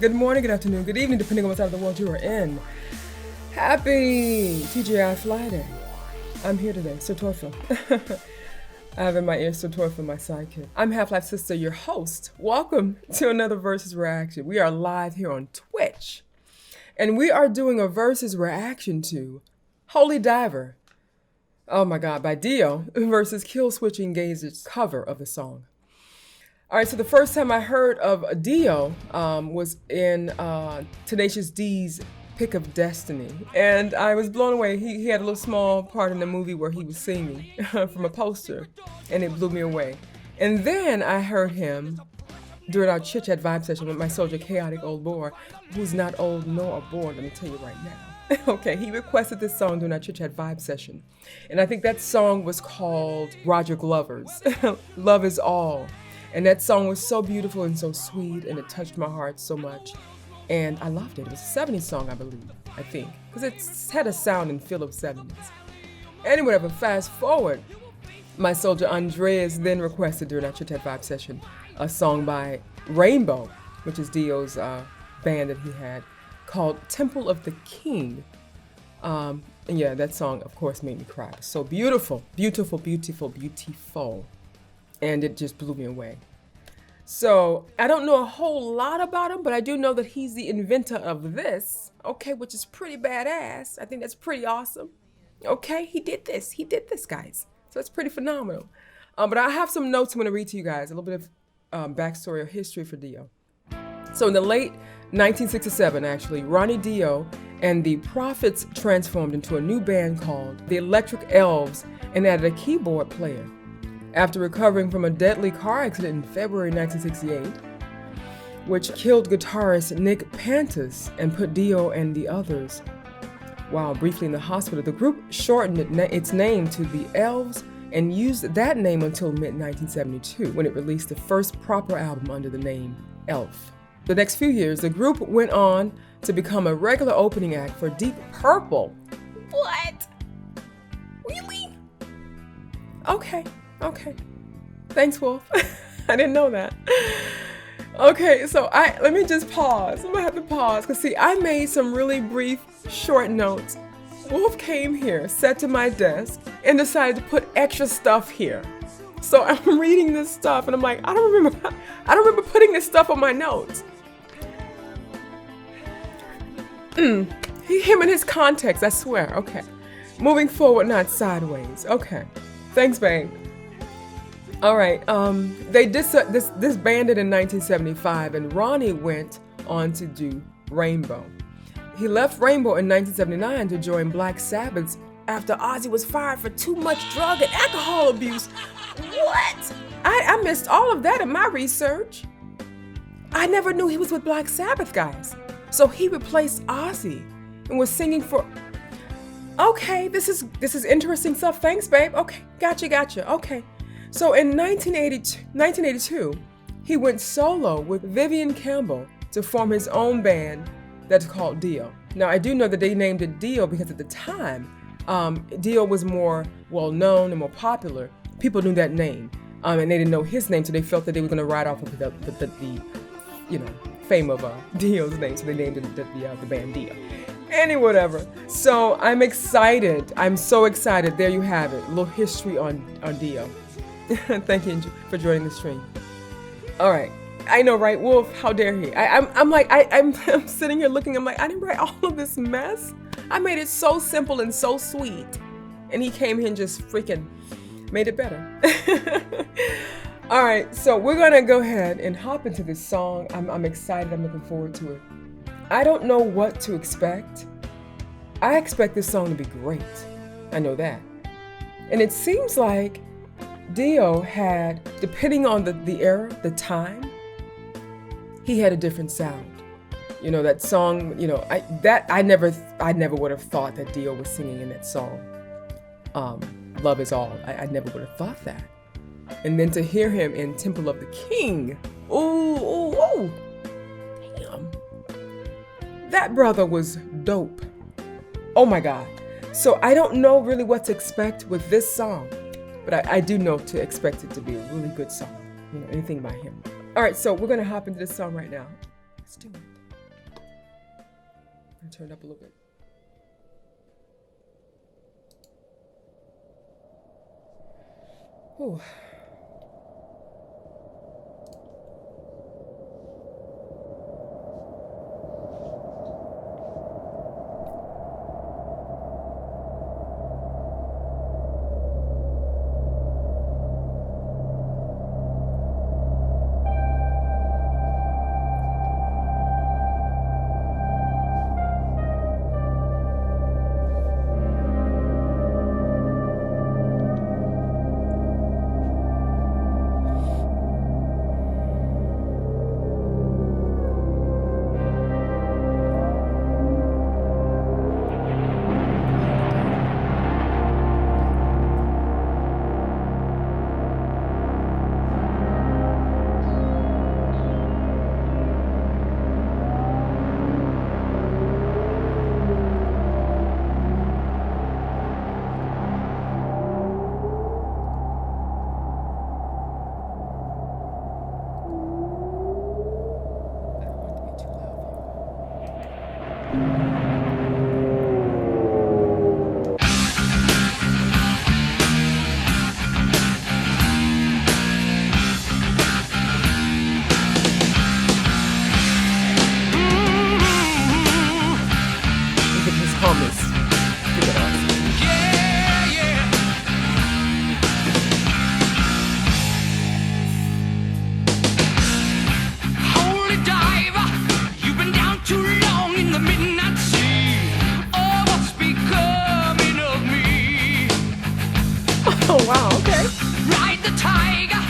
good morning, good afternoon, good evening, depending on what side of the world you are in. Happy TGI Friday. I'm here today, so Torfil. I have in my ear so Torfil, my sidekick. I'm HalfLifeSistah, your host. Welcome to another Versus Reaction. We are live here on Twitch. And we are doing a Versus Reaction to Holy Diver, oh my God, by Dio versus Killswitch Engage's cover of the song. All right, so the first time I heard of Dio was in Tenacious D's Pick of Destiny. And I was blown away. He had a little small part in the movie where he was singing from a poster, and it blew me away. And then I heard him during our Chit Chat vibe session with my soldier, Chaotic Old Boar, who's not old nor a boar, let me tell you right now. Okay, he requested this song during our Chit Chat vibe session. And I think that song was called Roger Glover's, Love Is All. And that song was so beautiful and so sweet, and it touched my heart so much. And I loved it. It was a 70s song, I believe, I think. Because it had a sound and feel of 70s. Anyway, but fast forward, my soldier Andreas then requested during our Chit Chat vibe session a song by Rainbow, which is Dio's band that he had, called Temple of the King. And yeah, that song, of course, made me cry. It was so beautiful, beautiful, beautiful, beautiful. And it just blew me away. So I don't know a whole lot about him, but I do know that he's the inventor of this, okay, which is pretty badass. I think that's pretty awesome. Okay, he did this, guys. So it's pretty phenomenal. But I have some notes I'm gonna read to you guys, a little bit of backstory or history for Dio. So in the late 1967, actually, Ronnie Dio and the Prophets transformed into a new band called the Electric Elves and added a keyboard player. After recovering from a deadly car accident in February 1968, which killed guitarist Nick Pantas and put Dio and the others, while briefly in the hospital, the group shortened its name to the Elves and used that name until mid-1972, when it released the first proper album under the name Elf. The next few years, the group went on to become a regular opening act for Deep Purple. What? Really? Okay. Thanks, Wolf. I didn't know that. Okay, so let me just pause. I'm gonna have to pause, because see, I made some really brief, short notes. Wolf came here, sat to my desk, and decided to put extra stuff here. So I'm reading this stuff, and I'm like, I don't remember putting this stuff on my notes. Him and his context, I swear. Okay. Moving forward, not sideways. Okay. Thanks, babe. All right, they disbanded in 1975, and Ronnie went on to do Rainbow. He left Rainbow in 1979 to join Black Sabbath after Ozzy was fired for too much drug and alcohol abuse. What? I missed all of that in my research. I never knew he was with Black Sabbath, guys. So he replaced Ozzy and was singing for... Okay, this is interesting stuff. Thanks, babe. Okay, gotcha. Okay. So in 1982, he went solo with Vivian Campbell to form his own band that's called Dio. Now, I do know that they named it Dio because at the time, Dio was more well-known and more popular. People knew that name, and they didn't know his name, so they felt that they were going to ride off with the fame of Dio's name, so they named it the band Dio. Anyway, whatever. So I'm excited. I'm so excited. There you have it. A little history on Dio. Thank you for joining the stream. All right. I know, right? Wolf, how dare he? I'm sitting here looking. I'm like, I didn't write all of this mess. I made it so simple and so sweet. And he came here and just freaking made it better. All right. So we're going to go ahead and hop into this song. I'm excited. I'm looking forward to it. I don't know what to expect. I expect this song to be great. I know that. And it seems like Dio had, depending on the era, the time, he had a different sound. You know, that song, I never would have thought that Dio was singing in that song. Love Is All. I never would have thought that. And then to hear him in Temple of the King, ooh, damn. That brother was dope. Oh my God. So I don't know really what to expect with this song, but I do know to expect it to be a really good song. Anything by him. All right, so we're gonna hop into this song right now. Let's do it. And turn it up a little bit. Whew. Oh, wow, okay. Ride the tiger.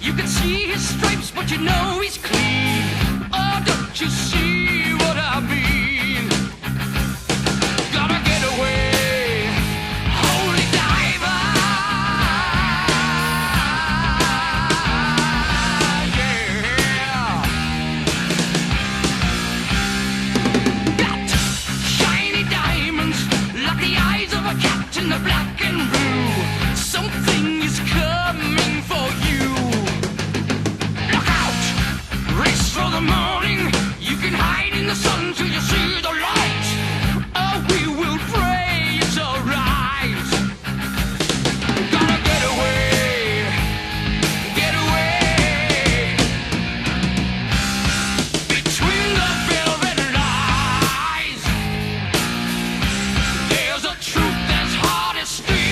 You can see his stripes, but you know he's clean. Oh, don't you see what I mean? Gotta get away. Holy diver. Yeah. Got shiny diamonds, like the eyes of a cat in the black and blue. Something is coming for you. Look out! Race for the morning. You can hide in the sun till you see the light. Oh, we will pray it's alright. Gotta get away. Get away. Between the velvet lies, there's a truth that's hard as steel.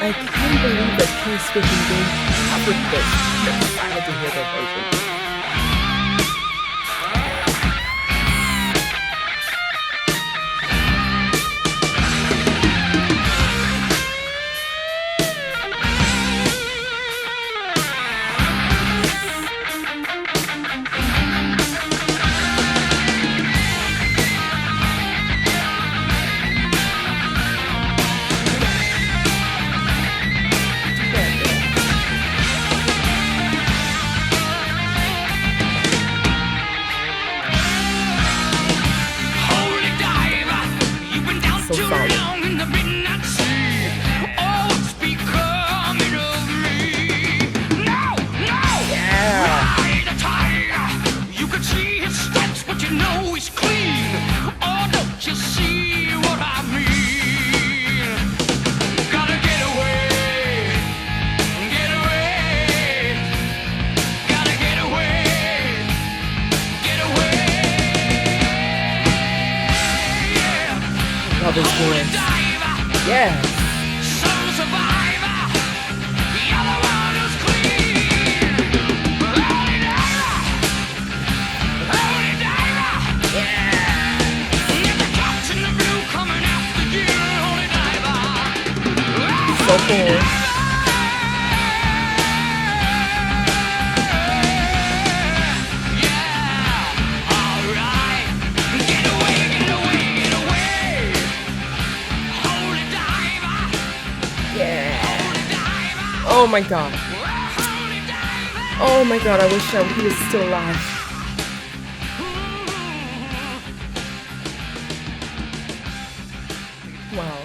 I can't believe that Killswitch and Game covered this. I'm excited to hear their version. Love his voice. Yeah. my God. Oh my God, I wish he was still alive. Wow.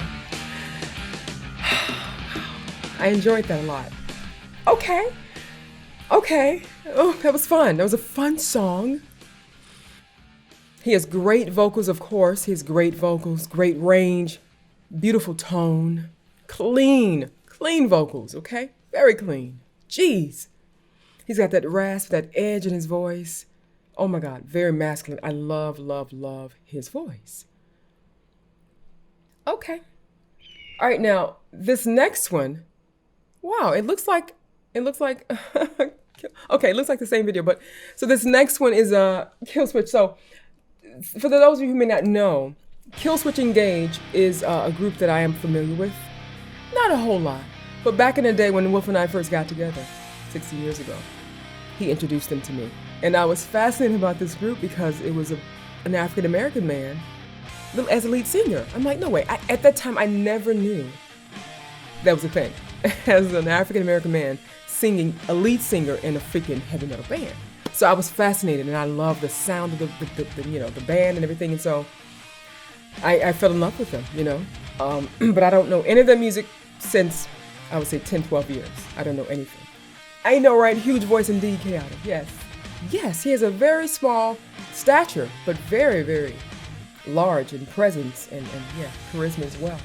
I enjoyed that a lot. Okay. Oh, that was fun. That was a fun song. He has great vocals, of course. He has great vocals, great range, beautiful tone, clean vocals, okay? Very clean. Jeez. He's got that rasp, that edge in his voice. Oh my God, very masculine. I love his voice. Okay. All right, now, this next one, wow, it looks like, okay, it looks like the same video, but, so this next one is Killswitch. So, for those of you who may not know, Killswitch Engage is a group that I am familiar with. Not a whole lot, but back in the day when Wolf and I first got together, 16 years ago, he introduced them to me. And I was fascinated about this group because it was an African-American man as a lead singer. I'm like, no way. At that time, I never knew that was a thing. As an African-American man singing a lead singer in a freaking heavy metal band. So I was fascinated, and I loved the sound of the band and everything. And so I fell in love with them, But I don't know any of their music since, I would say, 10, 12 years. I don't know anything. I know, right? Huge voice indeed, chaotic. Yes. Yes, he has a very small stature, but very, very large in presence and yeah, charisma as well.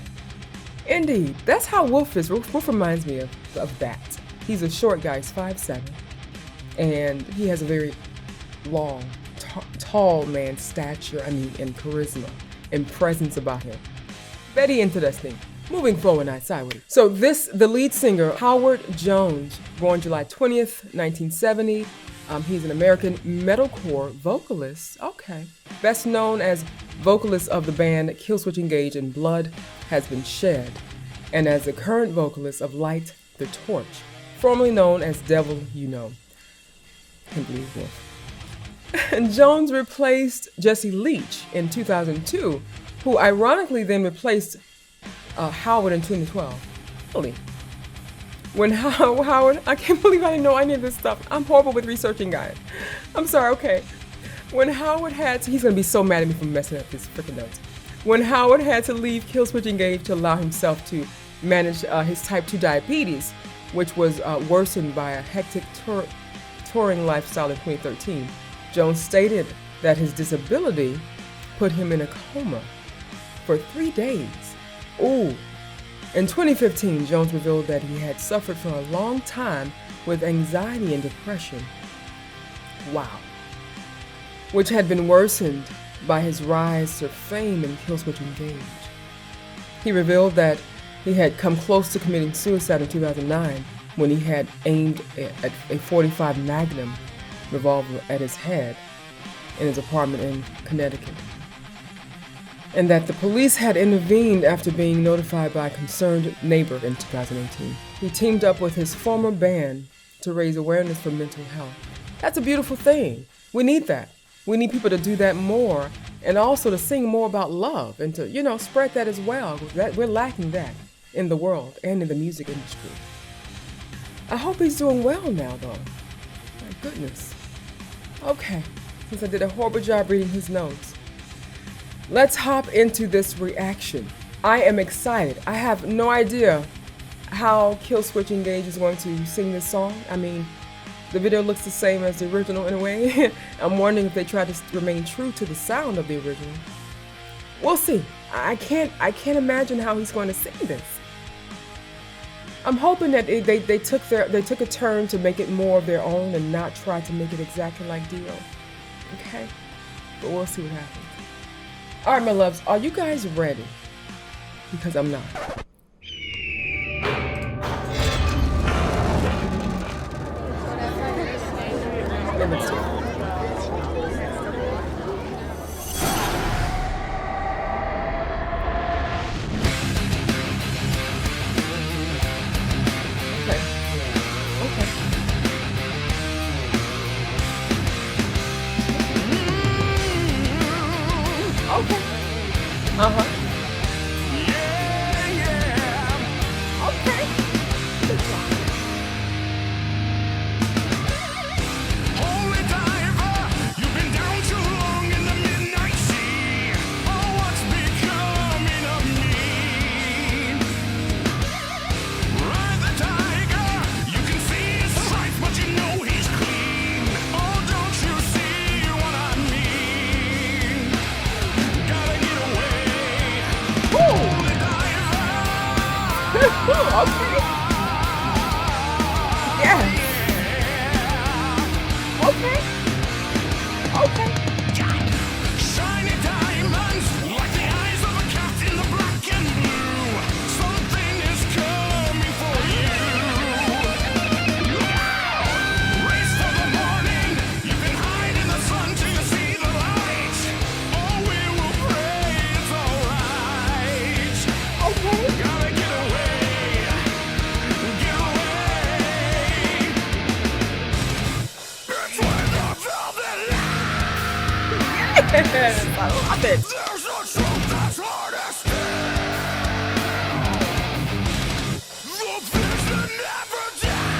Indeed. That's how Wolf is. Wolf reminds me of that. He's a short guy. He's 5'7". And he has a very long, tall man stature, and charisma and presence about him. Very interesting. Moving forward, not sideways. So the lead singer, Howard Jones, born July 20th, 1970. He's an American metalcore vocalist. Okay. Best known as vocalist of the band Killswitch Engage and Blood Has Been Shed, and as the current vocalist of Light the Torch, formerly known as Devil You Know. Can't believe Wolf. And Jones replaced Jesse Leach in 2002, who ironically then replaced Howard in 2012. Really? When Howard, I can't believe I didn't know any of this stuff. I'm horrible with researching, guys. I'm sorry, okay. When Howard he's gonna be so mad at me for messing up his freaking notes. When Howard had to leave Killswitch Engage to allow himself to manage his type 2 diabetes, which was worsened by a hectic touring lifestyle in 2013, Jones stated that his disability put him in a coma for 3 days. Ooh. In 2015, Jones revealed that he had suffered for a long time with anxiety and depression. Wow. Which had been worsened by his rise to fame in Killswitch Engage. He revealed that he had come close to committing suicide in 2009 when he had aimed a .45 Magnum revolver at his head in his apartment in Connecticut. And that the police had intervened after being notified by a concerned neighbor in 2018. He teamed up with his former band to raise awareness for mental health. That's a beautiful thing. We need that. We need people to do that more, and also to sing more about love and to, spread that as well. We're lacking that in the world and in the music industry. I hope he's doing well now, though. My goodness. Okay, since I did a horrible job reading his notes, let's hop into this reaction. I am excited. I have no idea how Killswitch Engage is going to sing this song. I mean, the video looks the same as the original in a way. I'm wondering if they try to remain true to the sound of the original. We'll see. I can't imagine how he's going to sing this. I'm hoping that they took a turn to make it more of their own and not try to make it exactly like Dio. Okay? But we'll see what happens. All right, my loves, are you guys ready? Because I'm not. Yeah, let's do it. Uh-huh. Yeah. Okay. Good job. Yes, I love it. There's a truth that's hard to steal. The vision never dies.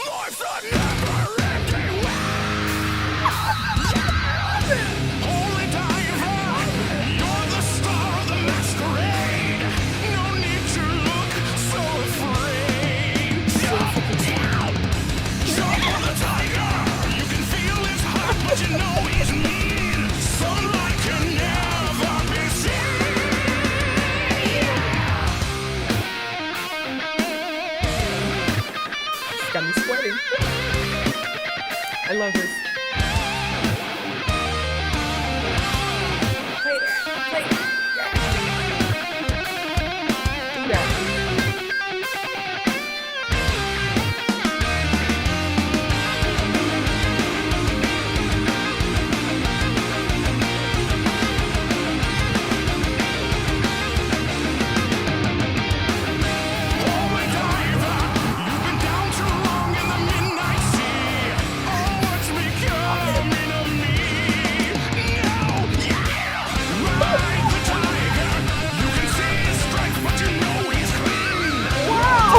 Life's a never-ending Holy diver, you're the star of the masquerade. No need to look so afraid. Jump on the tiger, you can feel his heart, but you know he's mean. Sunlight can never be seen. It's got me sweating. I love this. Play that. Play that. Yeah. Do that. Holy diver, you've been down too long in the midnight sea. Oh, what's becoming of me? No, ride the tiger. You can see his strength, but you know he's clean. Wow.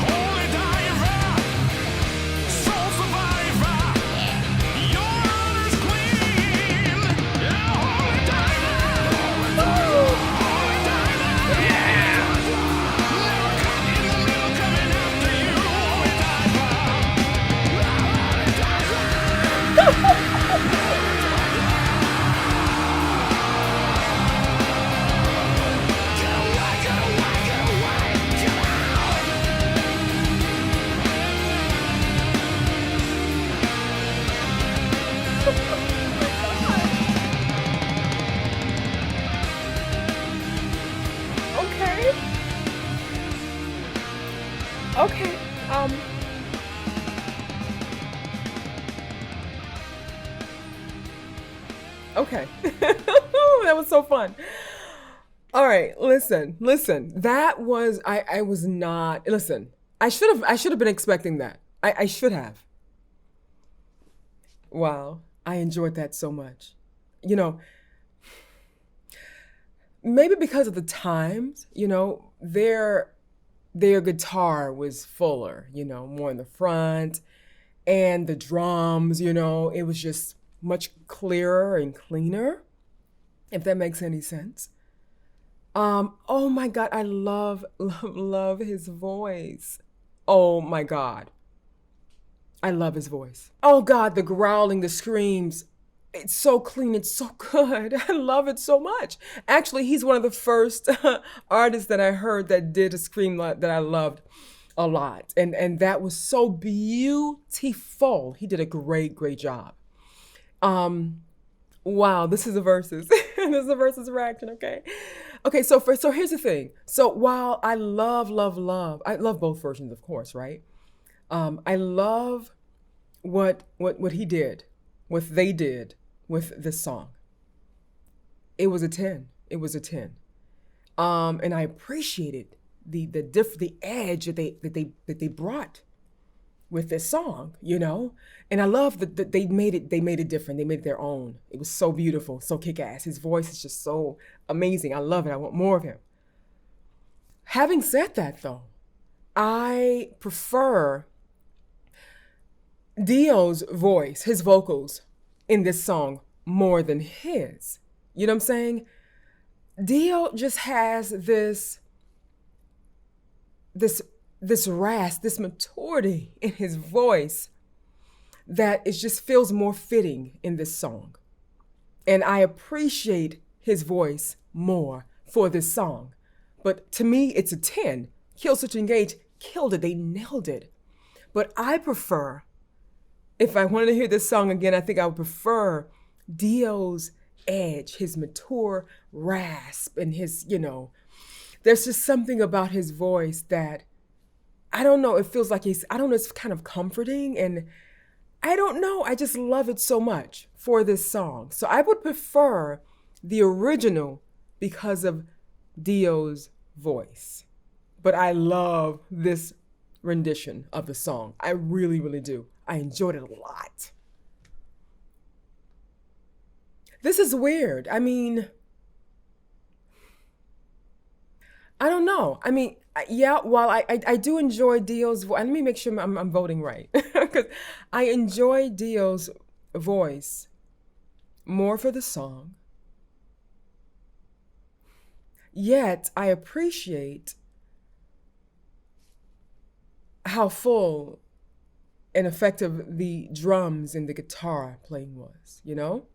Holy diver, soul survivor, your honor's queen. Yeah, holy diver, holy diver, never caught in the middle coming after you. Holy get away, get away, get away, get out. Okay. Okay. Okay. That was so fun. All right, listen. That was I was not listen. I should have been expecting that. I should have. Wow. I enjoyed that so much. You know, maybe because of the times, their guitar was fuller, more in the front, and the drums, it was just much clearer and cleaner, if that makes any sense. Oh my God, I love, love, love his voice. Oh my God. I love his voice. Oh God, the growling, the screams. It's so clean. It's so good. I love it so much. Actually, he's one of the first artists that I heard that did a scream that I loved a lot. And that was so beautiful. He did a great, great job. Wow, this is the verses. This is the verses reaction, okay? Okay, so here's the thing. So while I love both versions, of course, right? I love what he did, what they did with this song. It was a 10. It was a 10. And I appreciated the edge that they brought with this song, And I love that they made it different. They made it their own. It was so beautiful, so kick-ass. His voice is just so amazing. I love it. I want more of him. Having said that, though, I prefer Dio's voice, his vocals in this song more than his. You know what I'm saying? Dio just has this rasp, this maturity in his voice that it just feels more fitting in this song. And I appreciate his voice more for this song. But to me, it's a 10. Killswitch Engage killed it. They nailed it. But I prefer, if I wanted to hear this song again, I think I would prefer Dio's edge, his mature rasp, and his, there's just something about his voice that, I don't know, it feels like it's kind of comforting, and I don't know. I just love it so much for this song. So I would prefer the original because of Dio's voice. But I love this rendition of the song. I really, really do. I enjoyed it a lot. This is weird. I mean, I don't know. I mean, yeah, while I do enjoy Dio's voice, let me make sure I'm voting right. Because I enjoy Dio's voice more for the song. Yet I appreciate how full and effective the drums and the guitar playing was, you know?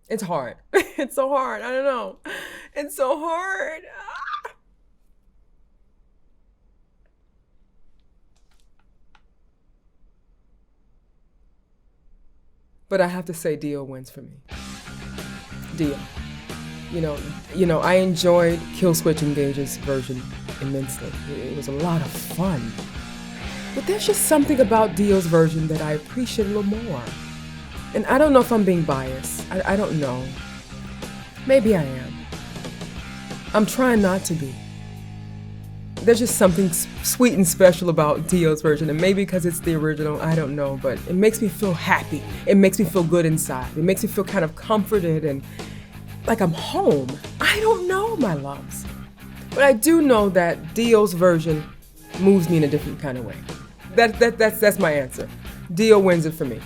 It's hard. It's so hard. I don't know. It's so hard. Ah. But I have to say Dio wins for me. Dio. You know, I enjoyed Killswitch Engage's version immensely. It was a lot of fun. But there's just something about Dio's version that I appreciate a little more. And I don't know if I'm being biased. I don't know. Maybe I am. I'm trying not to be. There's just something sweet and special about Dio's version, and maybe because it's the original, I don't know, but it makes me feel happy. It makes me feel good inside. It makes me feel kind of comforted and like I'm home. I don't know, my loves. But I do know that Dio's version moves me in a different kind of way. That's my answer. Dio wins it for me.